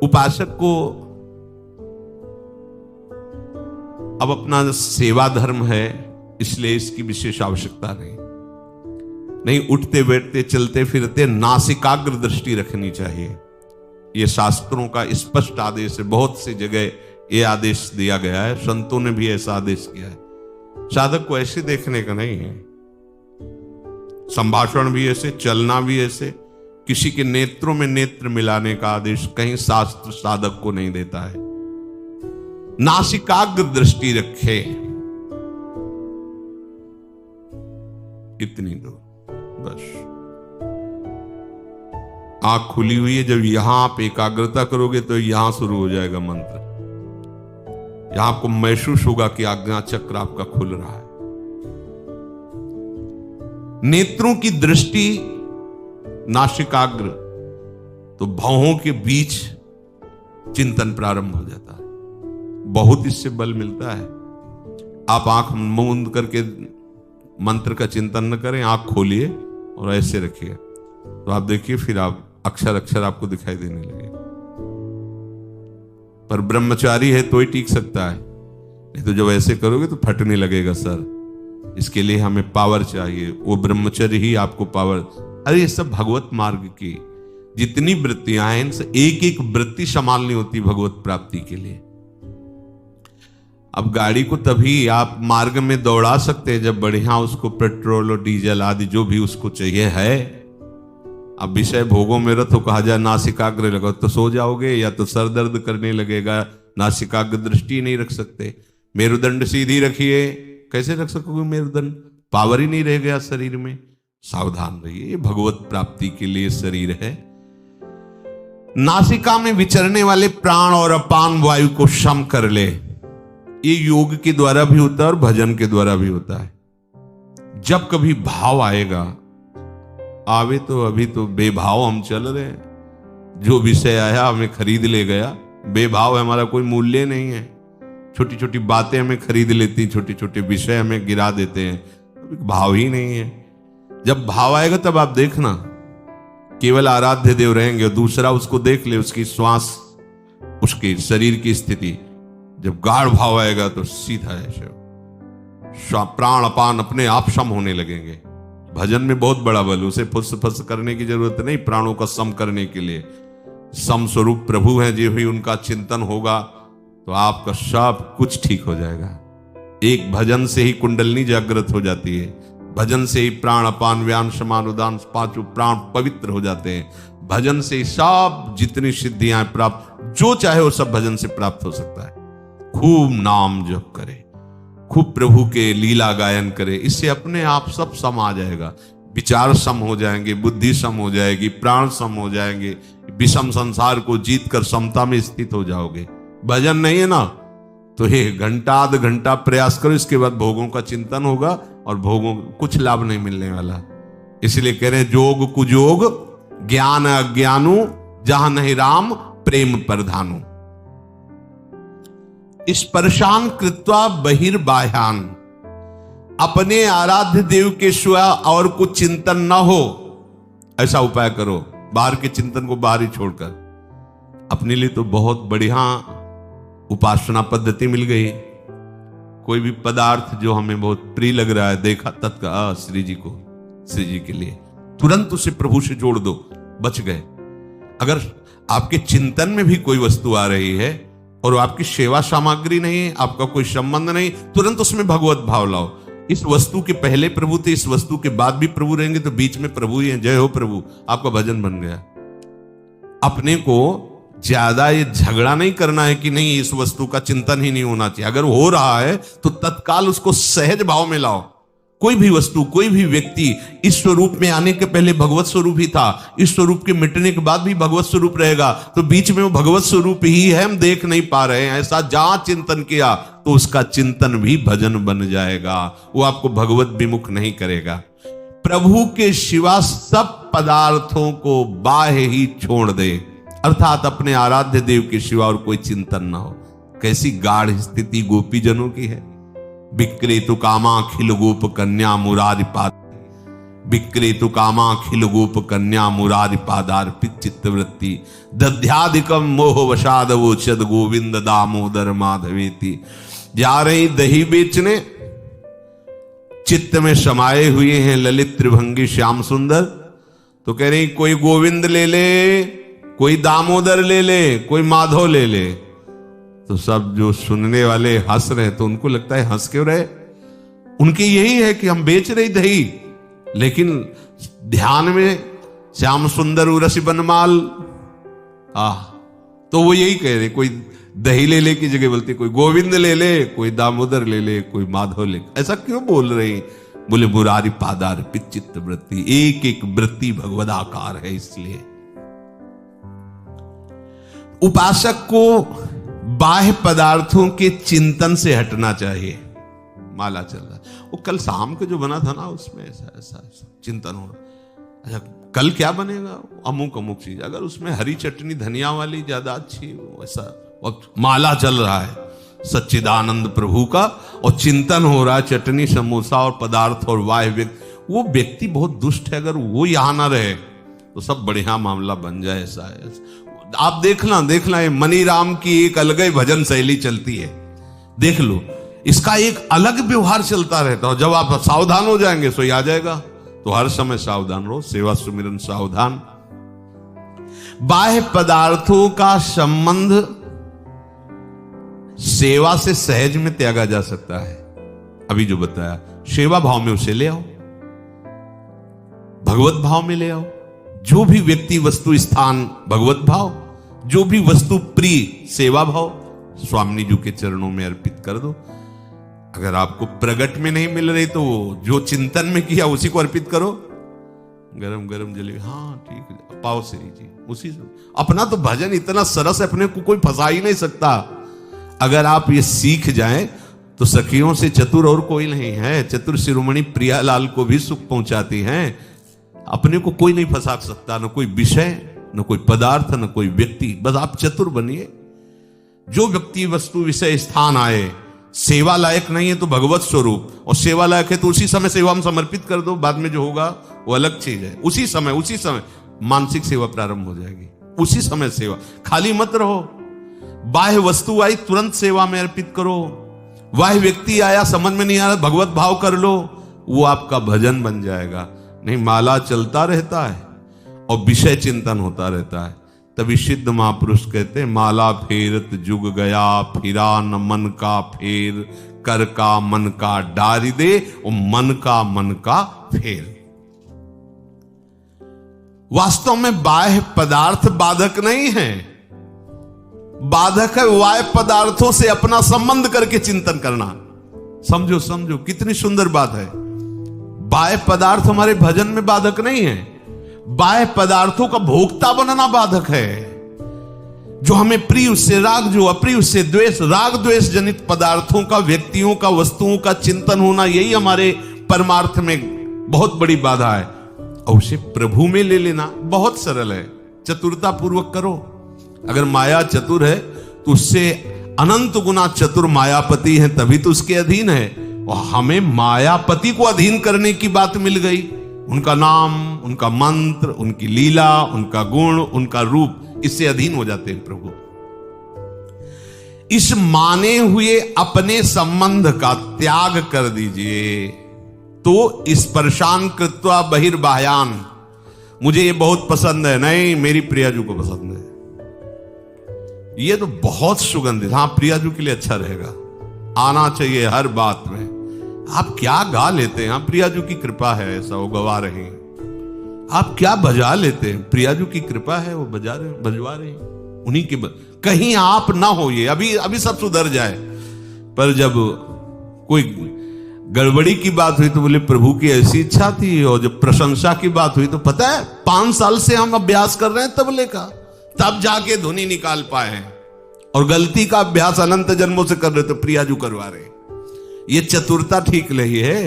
उपासक को अब अपना सेवा धर्म है, इसलिए इसकी विशेष आवश्यकता नहीं। उठते बैठते चलते फिरते नासिकाग्र दृष्टि रखनी चाहिए। यह शास्त्रों का स्पष्ट आदेश है। बहुत सी जगह यह आदेश दिया गया है, संतों ने भी ऐसा आदेश किया है। साधक को ऐसे देखने का नहीं है। संभाषण भी ऐसे, चलना भी ऐसे, किसी के नेत्रों में नेत्र मिलाने का आदेश कहीं शास्त्र साधक को नहीं देता है। नासिकाग्र दृष्टि रखे, इतनी दो बस। आंख खुली हुई है, जब यहां आप एकाग्रता करोगे तो यहां शुरू हो जाएगा मंत्र। यहां आपको महसूस होगा कि आज्ञा चक्र आपका खुल रहा है। नेत्रों की दृष्टि नासिकाग्र, तो भौहों के बीच चिंतन प्रारंभ हो जाता है। बहुत इससे बल मिलता है। आप आंख मूंद करके मंत्र का चिंतन न करें, आंख खोलिए और ऐसे रखिए, तो आप देखिए फिर आप अक्षर अक्षर आपको दिखाई देने लगेगा। पर ब्रह्मचारी है तो ही टीक सकता है, नहीं तो जब ऐसे करोगे तो फटने लगेगा सर। इसके लिए हमें पावर चाहिए, वो ब्रह्मचर्य ही आपको पावर। अरे ये सब भगवत मार्ग की जितनी वृत्तियां हैं, इनसे एक एक वृत्ति संभालनी होती भगवत प्राप्ति के लिए। अब गाड़ी को तभी आप मार्ग में दौड़ा सकते हैं जब बढ़िया उसको पेट्रोल और डीजल आदि जो भी उसको चाहिए है। अब विषय भोगों में रत हो, कहा जाए नासिकाग्र लगाओ तो सो जाओगे, या तो सर दर्द करने लगेगा। नासिकाग्र दृष्टि नहीं रख सकते। मेरुदंड सीधी रखिए, कैसे रख सकोगे मेरुदंड? पावर ही नहीं रह गया शरीर में। सावधान रहिए, भगवत प्राप्ति के लिए शरीर है। नासिका में विचरने वाले प्राण और अपान वायु को सम कर ले। ये योग के द्वारा भी होता है और भजन के द्वारा भी होता है। जब कभी भाव आएगा, आवे तो अभी तो बेभाव हम चल रहे हैं। जो विषय आया हमें खरीद ले गया। बेभाव है, हमारा कोई मूल्य नहीं है। छोटी छोटी बातें हमें खरीद लेती, छोटे छोटे विषय हमें गिरा देते हैं। भाव ही नहीं है। जब भाव आएगा तब आप देखना, केवल आराध्य देव रहेंगे और दूसरा उसको देख ले, उसकी श्वास, उसके शरीर की स्थिति। जब गाढ़ भाव आएगा तो सीधा है प्राण अपान अपने आप सम होने लगेंगे। भजन में बहुत बड़ा बल, उसे फुस फुस करने की जरूरत नहीं। प्राणों का सम करने के लिए सम स्वरूप प्रभु हैं, जो भी उनका चिंतन होगा तो आपका सब कुछ ठीक हो जाएगा। एक भजन से ही कुंडलनी जागृत हो जाती है। भजन से ही प्राण अपान व्यान समान उदान पांचों प्राण पवित्र हो जाते हैं। भजन से ही सब जितनी सिद्धियां प्राप्त, जो चाहे वो सब भजन से प्राप्त हो सकता है। खूब नाम जप करे, खूब प्रभु के लीला गायन करे, इससे अपने आप सब सम आ जाएगा। विचार सम हो जाएंगे, बुद्धि सम हो जाएगी, प्राण सम हो जाएंगे। विषम संसार को जीत कर समता में स्थित हो जाओगे। भजन नहीं है ना, तो ये घंटा आध घंटा प्रयास करो, इसके बाद भोगों का चिंतन होगा और भोगों कुछ लाभ नहीं मिलने वाला। इसलिए कह रहे हैं जोग कुजोग ज्ञान अज्ञानु, जहां नहीं राम प्रेम प्रधानु। स्पर्शान कृत्वा बहिर्बाह्यान, अपने आराध्य देव के सिवा और कुछ चिंतन न हो, ऐसा उपाय करो। बाहर के चिंतन को बाहर ही छोड़कर अपने लिए तो बहुत बढ़िया उपासना पद्धति मिल गई। कोई भी पदार्थ जो हमें बहुत प्रिय लग रहा है, देखा तत्काल श्री जी को, श्री जी के लिए तुरंत उसे प्रभु से जोड़ दो, बच गए। अगर आपके चिंतन में भी कोई वस्तु आ रही है और आपकी सेवा सामग्री नहीं है, आपका कोई संबंध नहीं, तुरंत उसमें भगवत भाव लाओ। इस वस्तु के पहले प्रभु थे, इस वस्तु के बाद भी प्रभु रहेंगे, तो बीच में प्रभु ही है। जय हो प्रभु, आपका भजन बन गया। अपने को ज्यादा ये झगड़ा नहीं करना है कि नहीं इस वस्तु का चिंतन ही नहीं होना चाहिए। अगर हो रहा है तो तत्काल उसको सहज भाव में लाओ। कोई भी वस्तु, कोई भी व्यक्ति इस स्वरूप में आने के पहले भगवत स्वरूप ही था, इस स्वरूप के मिटने के बाद भी भगवत स्वरूप रहेगा, तो बीच में वो भगवत स्वरूप ही है, हम देख नहीं पा रहे हैं। ऐसा जहां चिंतन किया तो उसका चिंतन भी भजन बन जाएगा। वो आपको भगवत विमुख नहीं करेगा। प्रभु के सिवा सब पदार्थों को बाह्य ही छोड़ दे, अर्थात अपने आराध्य देव के सिवा और कोई चिंतन ना हो। कैसी गाढ़ स्थिति गोपी जनों की है। विक्रेतु कामा खिल गोप कन्या मुरारी पात, विक्रेतु कामाखिल गोप कन्या मुरारी पादार्पित चित्तवृत्ति दध्याधिकम मोह वशादवोचद गोविंद दामोदर माधवेति। जा रही दही बेचने, चित्त में समाये हुए हैं ललित त्रिभंगी श्याम सुंदर, तो कह रही कोई गोविंद ले ले, कोई दामोदर ले ले, कोई माधव ले ले। तो सब जो सुनने वाले हंस रहे, तो उनको लगता है हंस क्यों रहे, उनकी यही है कि हम बेच रही दही, लेकिन ध्यान में श्याम सुंदर उरसी बनमाल। तो वो यही कह रहे, कोई दही ले ले की जगह बोलते कोई गोविंद ले ले, कोई दामोदर ले ले, कोई माधव ले। ऐसा क्यों बोल रहे हैं? बोले मुरारी पादार्पित चित्त वृत्ति, एक एक वृत्ति भगवदाकार है। इसलिए उपासक को बाह्य पदार्थों के चिंतन से हटना चाहिए। माला चल रहा है, वो कल शाम को जो बना था ना, उसमें ऐसा ऐसा चिंतन हो रहा, अच्छा कल क्या बनेगा, अमुक अमुक चीज, अगर उसमें हरी चटनी धनिया वाली ज्यादा अच्छी, वैसा। और माला चल रहा है सच्चिदानंद प्रभु का, और चिंतन हो रहा है चटनी समोसा और पदार्थ और वाह व्यक्ति, वो व्यक्ति बहुत दुष्ट है। अगर वो यहां ना रहे तो सब बढ़िया मामला बन जाए। ऐसा है, आप देखना ये मनीराम की एक अलग ही भजन शैली चलती है, देख लो, इसका एक अलग व्यवहार चलता रहता है। जब आप सावधान हो जाएंगे सो आ जाएगा। तो हर समय सावधान रहो, सेवा सुमिरन सावधान। बाह्य पदार्थों का संबंध सेवा से सहज में त्यागा जा सकता है। अभी जो बताया, सेवा भाव में उसे ले आओ, भगवत भाव में ले आओ। जो भी व्यक्ति वस्तु स्थान भगवत भाव, जो भी वस्तु प्रिय सेवा भाव, स्वामी जी के चरणों में अर्पित कर दो। अगर आपको प्रगट में नहीं मिल रही तो जो चिंतन में किया उसी को अर्पित करो। गरम गरम जलेबी, हाँ ठीक है, पाओ श्री जी, उसी से। अपना तो भजन इतना सरस है, अपने को कोई फंसा ही नहीं सकता। अगर आप ये सीख जाएं तो सखियों से चतुर और कोई नहीं है। चतुर शिरोमणि प्रियालाल को भी सुख पहुंचाती हैं। अपने को कोई नहीं फंसा सकता, न कोई विषय, न कोई पदार्थ, न कोई व्यक्ति। बस आप चतुर बनिए। जो व्यक्ति वस्तु विषय स्थान आए, सेवा लायक नहीं है तो भगवत स्वरूप, और सेवा लायक है तो उसी समय सेवा में समर्पित कर दो। बाद में जो होगा वो अलग चीज है। उसी समय मानसिक सेवा प्रारंभ हो जाएगी। उसी समय सेवा, खाली मत रहो। बाह्य वस्तु आई तुरंत सेवा में अर्पित करो। बाह्य व्यक्ति आया समझ में नहीं आ रहा, भगवत भाव कर लो, वो आपका भजन बन जाएगा। नहीं, माला चलता रहता है और विषय चिंतन होता रहता है। तभी सिद्ध महापुरुष कहते हैं, माला फेरत जुग गया, फिरा न मन का फेर, कर का मन का डारी दे, और मन का फेर। वास्तव में बाह्य पदार्थ बाधक नहीं है, बाधक है बाह्य पदार्थों से अपना संबंध करके चिंतन करना। समझो कितनी सुंदर बात है। बाह्य पदार्थ हमारे भजन में बाधक नहीं है, बाह्य पदार्थों का भोक्ता बनना बाधक है। जो हमें प्रिय उससे राग, जो अप्रिय उससे द्वेष। राग द्वेष जनित पदार्थों का, व्यक्तियों का, वस्तुओं का चिंतन होना, यही हमारे परमार्थ में बहुत बड़ी बाधा है। और उसे प्रभु में ले लेना बहुत सरल है। चतुरता पूर्वक करो। अगर माया चतुर है तो उससे अनंत गुना चतुर मायापति है, तभी तो उसके अधीन है। और हमें मायापति को अधीन करने की बात मिल गई। उनका नाम, उनका मंत्र, उनकी लीला, उनका गुण, उनका रूप, इससे अधीन हो जाते हैं प्रभु। इस माने हुए अपने संबंध का त्याग कर दीजिए। तो स्पर्शान कृत्वा बहिर्बाह्यान, मुझे ये बहुत पसंद है, नहीं मेरी प्रियाजू को पसंद है, ये तो बहुत सुगंधित, हाँ प्रियाजू के लिए अच्छा रहेगा, आना चाहिए हर बात में। आप क्या गा लेते हैं, हाँ प्रियाजू की कृपा है, ऐसा वो गवा रहे हैं। आप क्या बजा लेते हैं, प्रियाजू की कृपा है, वो बजवा रहे हैं उन्हीं के कहीं आप ना हो। ये अभी सब सुधर जाए, पर जब कोई गड़बड़ी की बात हुई तो बोले प्रभु की ऐसी इच्छा थी। और जब प्रशंसा की बात हुई तो पता है 5 साल से हम अभ्यास कर रहे हैं तबले का, तब जाके धुनी निकाल पाए हैं। और गलती का अभ्यास अनंत जन्मों से कर रहे तो प्रियाजू करवा रहे। ये चतुरता ठीक नहीं है।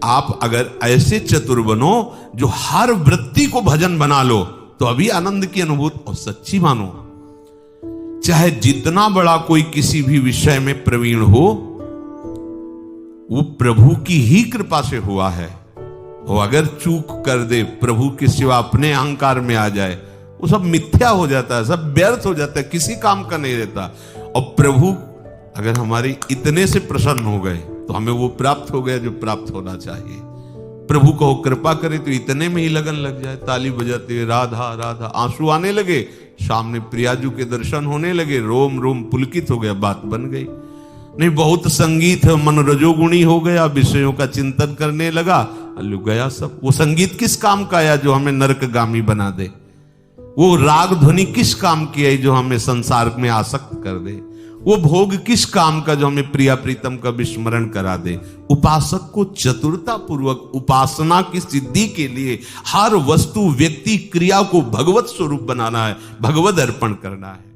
आप अगर ऐसे चतुर बनो जो हर वृत्ति को भजन बना लो, तो अभी आनंद की अनुभूति और सच्ची मानो। चाहे जितना बड़ा कोई किसी भी विषय में प्रवीण हो, वो प्रभु की ही कृपा से हुआ है। वो अगर चूक कर दे, प्रभु के सिवा अपने अहंकार में आ जाए, वो सब मिथ्या हो जाता है, सब व्यर्थ हो जाता है, किसी काम का नहीं रहता। और प्रभु अगर हमारे इतने से प्रसन्न हो गए तो हमें वो प्राप्त हो गया जो प्राप्त होना चाहिए। प्रभु को कृपा करे तो इतने में ही लगन लग जाए, ताली बजाते हुए राधा राधा, आंसू आने लगे, सामने प्रियाजू के दर्शन होने लगे, रोम रोम पुलकित हो गया, बात बन गई। नहीं बहुत संगीत है, मन रजोगुणी हो गया, विषयों का चिंतन करने लगा, अल्लू गया सब। वो संगीत किस काम का आया जो हमें नरकगामी बना दे? वो राग ध्वनि किस काम की आई जो हमें संसार में आसक्त कर दे? वो भोग किस काम का जो हमें प्रिया प्रीतम का विस्मरण करा दे? उपासक को चतुरता पूर्वक उपासना की सिद्धि के लिए हर वस्तु व्यक्ति क्रिया को भगवत स्वरूप बनाना है, भगवत अर्पण करना है।